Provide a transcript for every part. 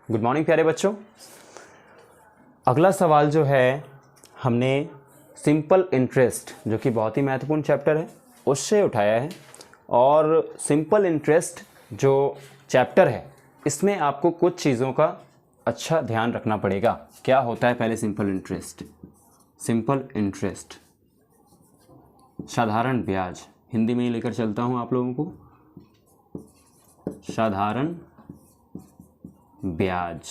Good morning प्यारे बच्चों। अगला सवाल जो है हमने सिंपल इंटरेस्ट, जो कि बहुत ही महत्वपूर्ण चैप्टर है, उससे उठाया है। और सिंपल इंटरेस्ट जो चैप्टर है इसमें आपको कुछ चीज़ों का अच्छा ध्यान रखना पड़ेगा। क्या होता है पहले सिंपल इंटरेस्ट? सिंपल इंटरेस्ट साधारण ब्याज, हिंदी में ही लेकर चलता हूँ आप लोगों को। साधारण ब्याज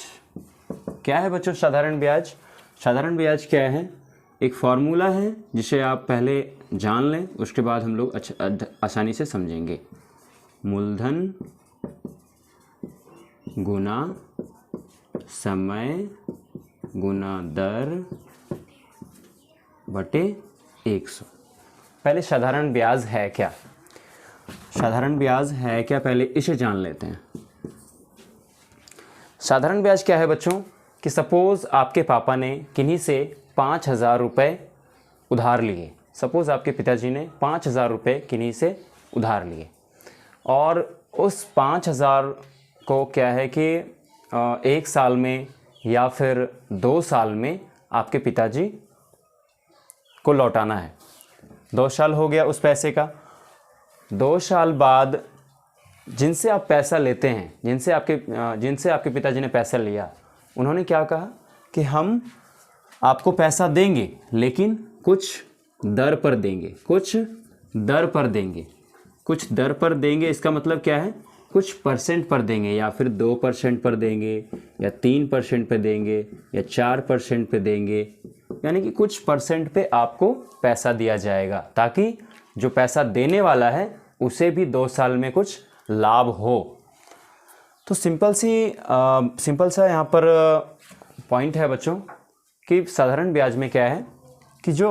क्या है बच्चों? साधारण ब्याज, साधारण ब्याज क्या है? एक फॉर्मूला है जिसे आप पहले जान लें, उसके बाद हम लोग आसानी से समझेंगे। मूलधन गुना समय गुना दर बटे 100। पहले साधारण ब्याज है क्या? साधारण ब्याज है क्या, पहले इसे जान लेते हैं। साधारण ब्याज क्या है बच्चों? कि सपोज़ आपके पापा ने किन्हीं से 5,000 रुपये उधार लिए। सपोज़ आपके पिताजी ने 5,000 रुपये किन्हीं से उधार लिए, और उस 5,000 को क्या है कि 1 साल में या फिर 2 साल में आपके पिताजी को लौटाना है। 2 साल हो गया उस पैसे का। 2 साल बाद जिनसे आप पैसा लेते हैं, जिनसे आपके पिताजी ने पैसा लिया, उन्होंने क्या कहा कि हम आपको पैसा देंगे लेकिन कुछ दर पर देंगे, कुछ दर पर देंगे, कुछ दर पर देंगे। इसका मतलब क्या है? कुछ परसेंट पर देंगे, या फिर 2% पर देंगे, या 3% पे देंगे, या 4% पे देंगे। यानी कि कुछ परसेंट पे आपको पैसा दिया जाएगा, ताकि जो पैसा देने वाला है उसे भी 2 साल में कुछ लाभ हो। तो सिंपल सा यहाँ पर पॉइंट है बच्चों कि साधारण ब्याज में क्या है कि जो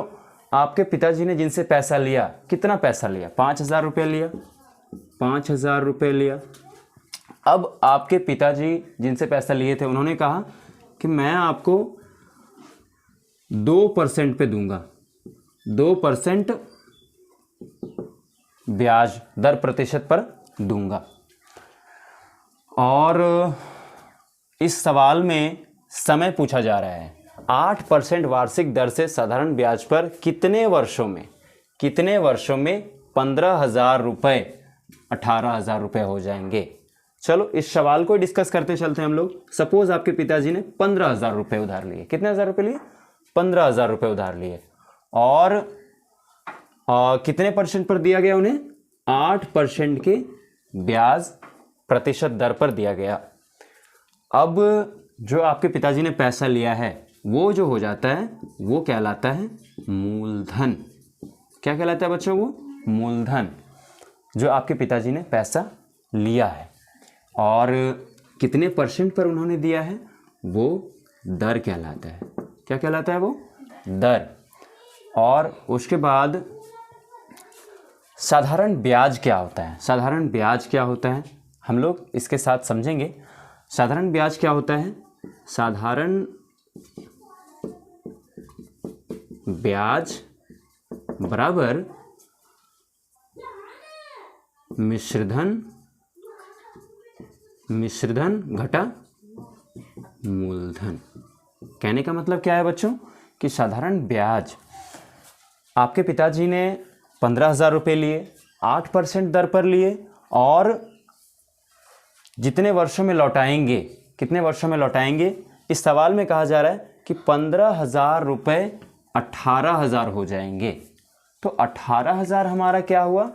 आपके पिताजी ने जिनसे पैसा लिया, कितना पैसा लिया? 5,000 रुपये लिया, 5,000 रुपये लिया। अब आपके पिताजी जिनसे पैसा लिए थे, उन्होंने कहा कि मैं आपको 2% पे दूंगा, 2% ब्याज दर प्रतिशत पर दूंगा। और इस सवाल में समय पूछा जा रहा है। 8% वार्षिक दर से साधारण ब्याज पर कितने वर्षों में 15,000 रुपये 18,000 रुपये हो जाएंगे? चलो इस सवाल को डिस्कस करते चलते हैं हम लोग। सपोज आपके पिताजी ने 15,000 रुपये उधार लिए। कितने हज़ार रुपये लिए? 15,000 रुपये उधार लिए। और कितने परसेंट पर दिया गया उन्हें? 8% के ब्याज प्रतिशत दर पर दिया गया। अब जो आपके पिताजी ने पैसा लिया है वो जो हो जाता है वो कहलाता है मूलधन। क्या कहलाता है बच्चों? वो मूलधन, जो आपके पिताजी ने पैसा लिया है। और कितने परसेंट पर उन्होंने दिया है वो दर कहलाता है। क्या कहलाता है? वो दर। और उसके बाद साधारण ब्याज क्या होता है? साधारण ब्याज क्या होता है हम लोग इसके साथ समझेंगे। साधारण ब्याज क्या होता है? साधारण ब्याज बराबर मिश्रधन घटा मूलधन। कहने का मतलब क्या है बच्चों कि साधारण ब्याज आपके पिताजी ने 15,000 रुपये लिए, 8% दर पर लिए, और जितने वर्षों में लौटाएंगे, कितने वर्षों में लौटाएंगे? इस सवाल में कहा जा रहा है कि 15,000 रुपये 18,000 हो जाएंगे। तो 18,000 हमारा क्या हुआ?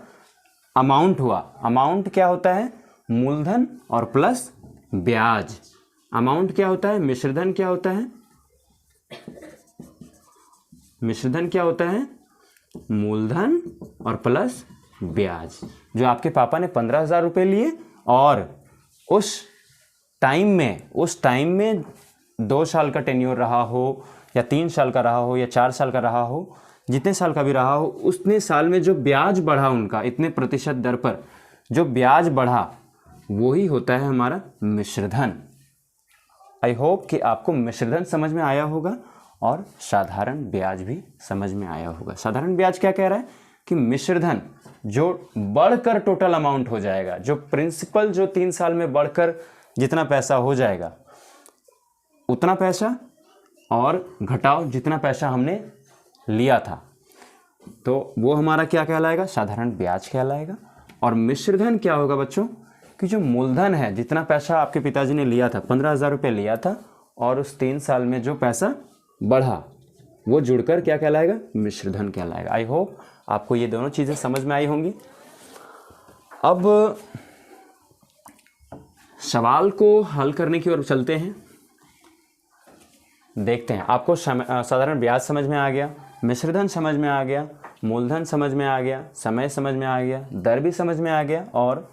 अमाउंट हुआ। अमाउंट क्या होता है? मूलधन और प्लस ब्याज। अमाउंट क्या होता है? मिश्रधन क्या होता है? मिश्रधन क्या होता है? मूलधन और प्लस ब्याज। जो आपके पापा ने 15,000 रुपये लिए, और उस टाइम में 2 साल का टेन्योर रहा हो, या 3 साल का रहा हो, या 4 साल का रहा हो, जितने साल का भी रहा हो, उतने साल में जो ब्याज बढ़ा उनका, इतने प्रतिशत दर पर जो ब्याज बढ़ा, वही होता है हमारा मिश्रधन। आई होप कि आपको मिश्रधन समझ में आया होगा और साधारण ब्याज भी समझ में आया होगा। साधारण ब्याज क्या कह रहा है कि मिश्रधन जो बढ़कर टोटल अमाउंट हो जाएगा, जो प्रिंसिपल जो 3 साल में बढ़कर जितना पैसा हो जाएगा, उतना पैसा और घटाओ जितना पैसा हमने लिया था, तो वो हमारा क्या कहलाएगा? साधारण ब्याज कहलाएगा। और मिश्रधन क्या होगा बच्चों? कि जो मूलधन है, जितना पैसा आपके पिताजी ने लिया था, 15,000 रुपये लिया था, और उस 3 साल में जो पैसा बढ़ा वो जुड़कर क्या कहलाएगा? मिश्रधन कहलाएगा। आई होप आपको ये दोनों चीज़ें समझ में आई होंगी। अब सवाल को हल करने की ओर चलते हैं, देखते हैं। आपको साधारण ब्याज समझ में आ गया, मिश्रधन समझ में आ गया, मूलधन समझ में आ गया, समय समझ में आ गया, दर भी समझ में आ गया, और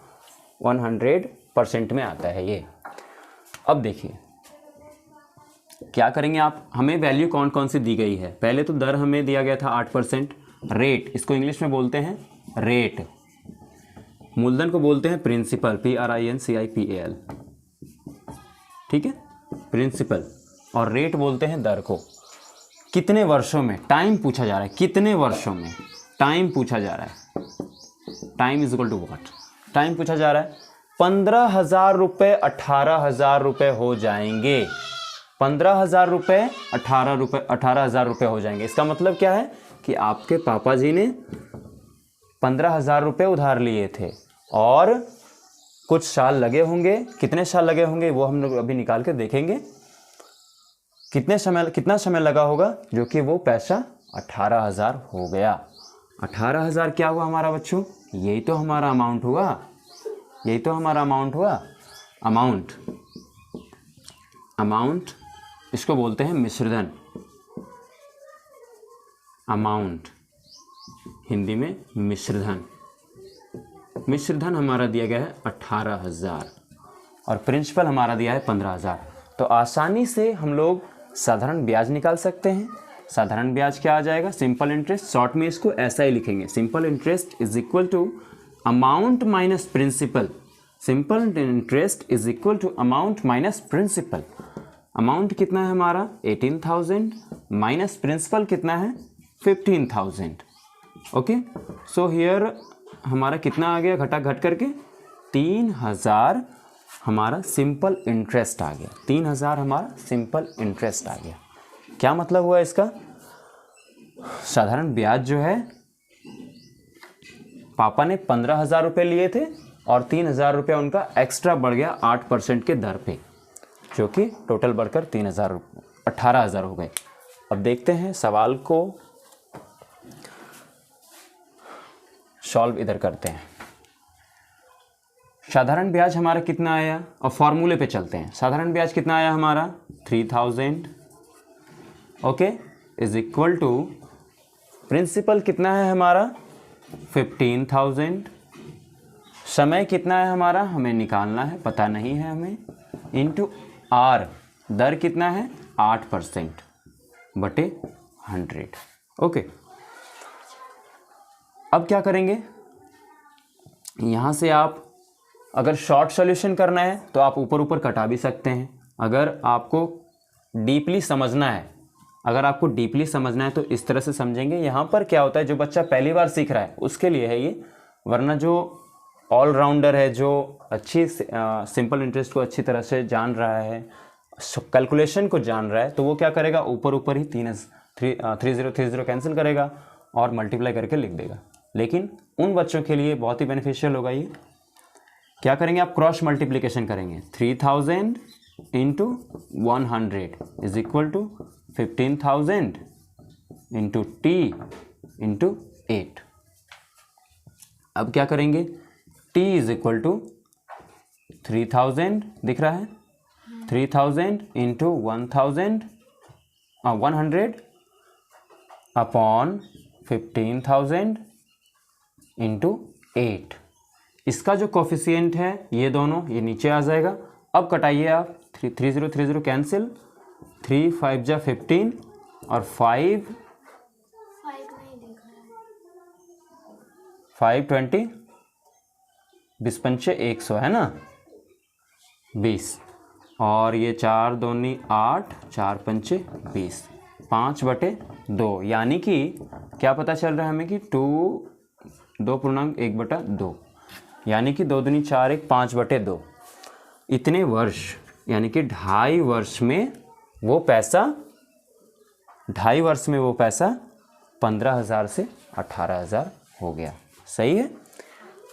100% में आता है ये। अब देखिए क्या करेंगे आप। हमें वैल्यू कौन कौन सी दी गई है? पहले तो दर हमें दिया गया था 8%। रेट, इसको इंग्लिश में बोलते हैं रेट। मूलधन को बोलते हैं प्रिंसिपल, PRINCIPAL, ठीक है, प्रिंसिपल। और रेट बोलते हैं दर को। कितने वर्षों में? टाइम पूछा जा रहा है, कितने वर्षों में टाइम पूछा जा रहा है। Time is equal to what? Time पूछा जा रहा है। 15,000 रुपये 18,000 रुपये हो जाएंगे। 15,000 रुपये 18,000 रुपये हो जाएंगे। इसका मतलब क्या है कि आपके पापा जी ने 15,000 रुपये उधार लिए थे, और कुछ साल लगे होंगे। कितने साल लगे होंगे वो हम लोग अभी निकाल के देखेंगे। कितना समय लगा होगा, जो कि वो पैसा 18,000 हो गया। 18,000 क्या हुआ हमारा बच्चों? यही तो हमारा अमाउंट हुआ, यही तो हमारा अमाउंट हुआ। अमाउंट इसको बोलते हैं मिश्रधन। अमाउंट हिंदी में मिश्रधन। मिश्रधन हमारा दिया गया है 18,000, और प्रिंसिपल हमारा दिया है 15,000। तो आसानी से हम लोग साधारण ब्याज निकाल सकते हैं। साधारण ब्याज क्या आ जाएगा? Simple interest. शॉर्ट में इसको ऐसा ही लिखेंगे, simple interest is equal to amount minus principal. Simple interest is equal to amount minus principal. Amount कितना है हमारा? 18,000 माइनस प्रिंसिपल कितना है? 15,000। ओके, सो हियर हमारा कितना आ गया घट करके? 3,000 हमारा सिंपल इंटरेस्ट आ गया। 3,000 हमारा सिंपल इंटरेस्ट आ गया। क्या मतलब हुआ इसका? साधारण ब्याज जो है, पापा ने 15,000 रुपये लिए थे, और 3,000 रुपये उनका एक्स्ट्रा बढ़ गया 8% के दर पे, जो कि टोटल बढ़कर 18,000 हो गए। अब देखते हैं सवाल को सॉल्व इधर करते हैं। साधारण ब्याज हमारा कितना आया? और फॉर्मूले पे चलते हैं। साधारण ब्याज कितना आया हमारा? 3,000, okay, is equal to principal कितना है हमारा? 15,000। समय कितना है हमारा? हमें निकालना है, पता नहीं है हमें, इंटू आर। दर कितना है? 8% बटे 100। ओके, अब क्या करेंगे? यहाँ से आप अगर शॉर्ट सॉल्यूशन करना है तो आप ऊपर ऊपर कटा भी सकते हैं। अगर आपको डीपली समझना है, तो इस तरह से समझेंगे। यहाँ पर क्या होता है, जो बच्चा पहली बार सीख रहा है उसके लिए है ये, वरना जो ऑलराउंडर है, जो अच्छी सिंपल इंटरेस्ट को अच्छी तरह से जान रहा है, कैलकुलेशन को जान रहा है, तो वो क्या करेगा? ऊपर ऊपर ही 30 कैंसिल करेगा और मल्टीप्लाई करके लिख देगा। लेकिन उन बच्चों के लिए बहुत ही बेनिफिशियल होगा ये। क्या करेंगे आप? क्रॉस मल्टीप्लिकेशन करेंगे। 3,000 into 100 is equal to 15,000 into T into 8। अब क्या करेंगे? T इज इक्वल टू 3,000 दिख रहा है, 3,000 इंटू 100 अपॉन 15,000 इंटू 8। इसका जो कोफिशिएंट है ये दोनों, ये नीचे आ जाएगा। अब कटाइए आप, 30 कैंसिल, 3 5 जा 15 और 5 20, 20 पंचे 100 है ना, 20, और ये 4 दूनी 8, 4 पंचे 20, 5/2। यानी कि क्या पता चल रहा है हमें कि 2.1/2, यानी कि 2 दूनी 4 1 5/2। इतने वर्ष यानी कि 2.5 वर्ष में वो पैसा 2.5 वर्ष में वो पैसा 15,000 से 18,000 हो गया। सही है।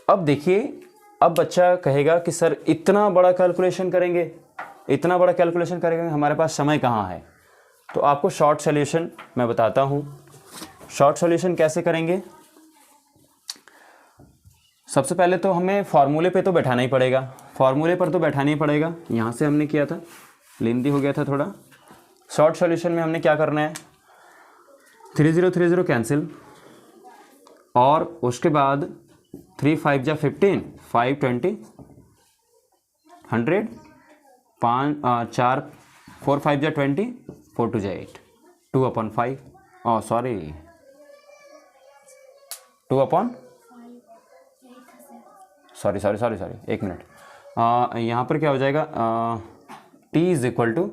अब देखिए, अब बच्चा कहेगा कि सर इतना बड़ा कैलकुलेशन करेंगे, इतना बड़ा कैलकुलेशन करेंगे, हमारे पास समय कहाँ है। तो आपको शॉर्ट सॉल्यूशन मैं बताता हूँ। शॉर्ट सॉल्यूशन कैसे करेंगे। सबसे पहले तो हमें फार्मूले पे तो बैठाना ही पड़ेगा, फार्मूले पर तो बैठाना ही पड़ेगा। यहाँ से हमने किया था, लेंदी हो गया था थोड़ा। शॉर्ट सॉल्यूशन में हमने क्या करना है, 30 कैंसिल, और उसके बाद 3 5 जा 15, 5 20, 100, 4 4 5 जा 20, 4 2 जा 8, 2/5, सॉरी 2/, सॉरी 1 मिनट। यहाँ पर क्या हो जाएगा, t is equal to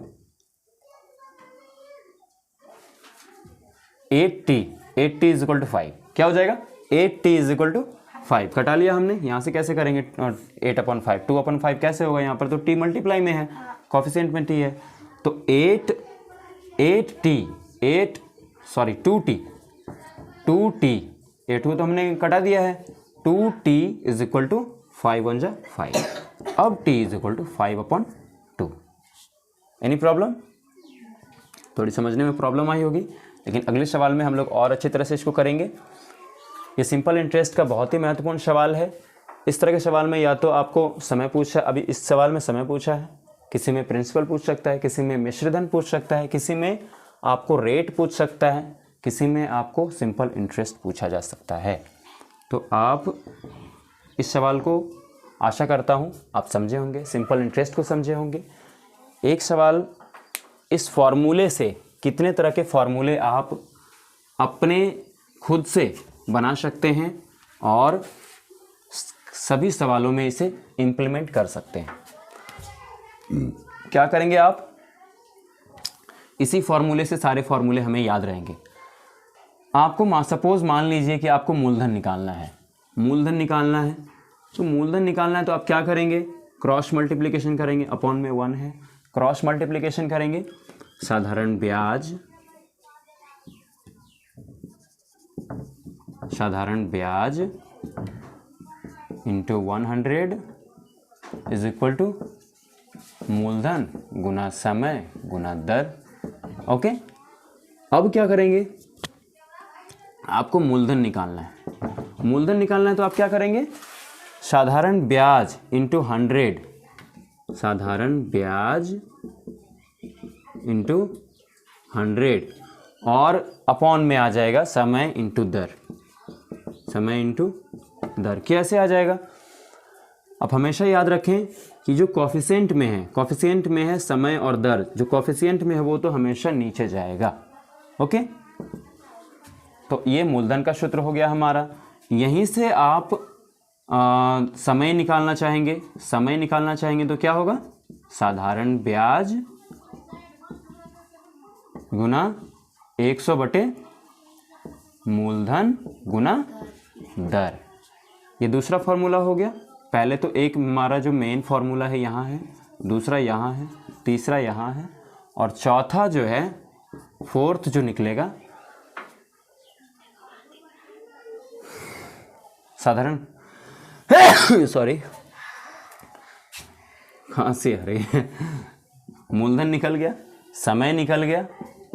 8t is equal to 5। क्या हो जाएगा, 8t इज इक्वल टू 5। कटा लिया हमने। यहाँ से कैसे करेंगे, 8/5, 2/5 कैसे होगा, यहाँ पर तो t मल्टीप्लाई में है, कॉफिशिएंट में t है, तो 2t 8 को तो हमने कटा दिया है, 2t इज इक्वल टू 5 1 जा 5। अब t is equal to 5/2। Any problem, थोड़ी समझने में प्रॉब्लम आई होगी, लेकिन अगले सवाल में हम लोग और अच्छी तरह से इसको करेंगे। ये सिंपल इंटरेस्ट का बहुत ही महत्वपूर्ण सवाल है। इस तरह के सवाल में या तो आपको समय पूछा, अभी इस सवाल में समय पूछा है, किसी में प्रिंसिपल पूछ सकता है, किसी में मिश्रधन पूछ सकता है, किसी में आपको रेट पूछ सकता है, किसी में आपको सिंपल इंटरेस्ट पूछा जा सकता है। तो आप इस सवाल को आशा करता हूँ आप समझे होंगे, सिंपल इंटरेस्ट को समझे होंगे। एक सवाल, इस फॉर्मूले से कितने तरह के फॉर्मूले आप अपने खुद से बना सकते हैं और सभी सवालों में इसे इम्प्लीमेंट कर सकते हैं। क्या करेंगे आप, इसी फॉर्मूले से सारे फॉर्मूले हमें याद रहेंगे। आपको सपोज मान लीजिए कि आपको मूलधन निकालना है, मूलधन निकालना है, तो मूलधन निकालना है तो आप क्या करेंगे, क्रॉस मल्टीप्लिकेशन करेंगे, अपॉन में 1 है, क्रॉस मल्टीप्लिकेशन करेंगे, साधारण ब्याज इंटू 100 इज इक्वल टू मूलधन गुना समय गुना दर। ओके, अब क्या करेंगे, आपको मूलधन निकालना है, मूलधन निकालना है तो आप क्या करेंगे, साधारण ब्याज इंटू 100, साधारण ब्याज इंटू 100, और अपॉन में आ जाएगा समय इंटू दर, समय इंटू दर। कैसे आ जाएगा, अब हमेशा याद रखें कि जो कॉफिशिएंट में है, कॉफिशिएंट में है समय और दर, जो कॉफिशिएंट में है वो तो हमेशा नीचे जाएगा। ओके, तो ये मूलधन का सूत्र हो गया हमारा। यहीं से आप समय निकालना चाहेंगे, समय निकालना चाहेंगे तो क्या होगा, साधारण ब्याज गुना 100 बटे मूलधन गुना दर। ये दूसरा फॉर्मूला हो गया। पहले तो एक हमारा जो मेन फॉर्मूला है यहाँ है, दूसरा यहाँ है, तीसरा यहाँ है, और चौथा जो है, फोर्थ जो निकलेगा, साधारण सॉरी खांसी आ रही है, मूलधन निकल गया, समय निकल गया,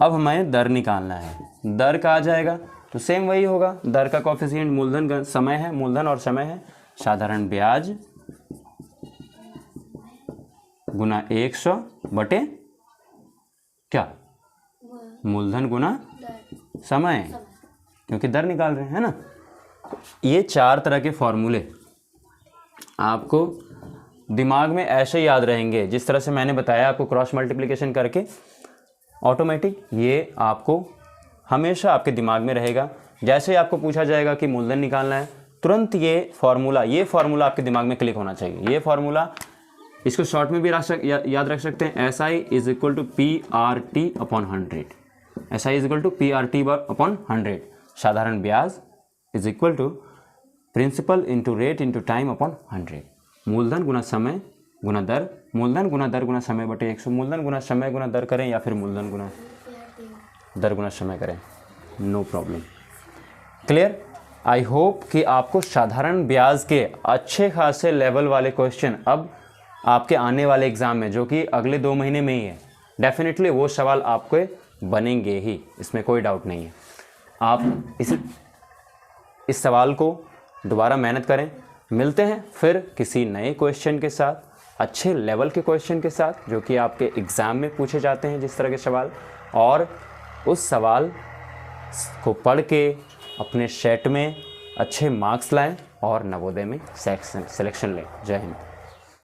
अब हमें दर निकालना है। दर का आ जाएगा तो सेम वही होगा, दर का कॉफिशिएंट मूलधन का समय है, मूलधन और समय है, साधारण ब्याज गुना 100 बटे क्या, मूलधन गुना समय, क्योंकि दर निकाल रहे हैं ना। ये 4 तरह के फॉर्मूले आपको दिमाग में ऐसे याद रहेंगे, जिस तरह से मैंने बताया आपको क्रॉस मल्टीप्लिकेशन करके ऑटोमेटिक, ये आपको हमेशा आपके दिमाग में रहेगा। जैसे ही आपको पूछा जाएगा कि मूलधन निकालना है, तुरंत ये फार्मूला आपके दिमाग में क्लिक होना चाहिए। ये फार्मूला, इसको शॉर्ट में भी याद रख सकते हैं, SI is equal to PRT upon 100, SI is equal to PRT upon 100, साधारण ब्याज is equal to principal into rate into time upon 100, मूलधन गुना समय गुना दर, मूलधन गुना दर गुना समय बटे 100, मूलधन गुना समय गुना दर करें या फिर मूलधन गुना दर गुना समय करें, no problem. Clear? I hope कि आपको साधारण ब्याज के अच्छे खासे लेवल वाले क्वेश्चन अब आपके आने वाले एग्ज़ाम में, जो कि अगले 2 महीने में ही है, डेफिनेटली वो सवाल आपके बनेंगे ही, इसमें कोई डाउट नहीं है। आप इस सवाल को दोबारा मेहनत करें। मिलते हैं फिर किसी नए क्वेश्चन के साथ, अच्छे लेवल के क्वेश्चन के साथ, जो कि आपके एग्ज़ाम में पूछे जाते हैं जिस तरह के सवाल, और उस सवाल को पढ़ के अपने सेट में अच्छे मार्क्स लाएं और नवोदय में सिलेक्शन लें। जय हिंद।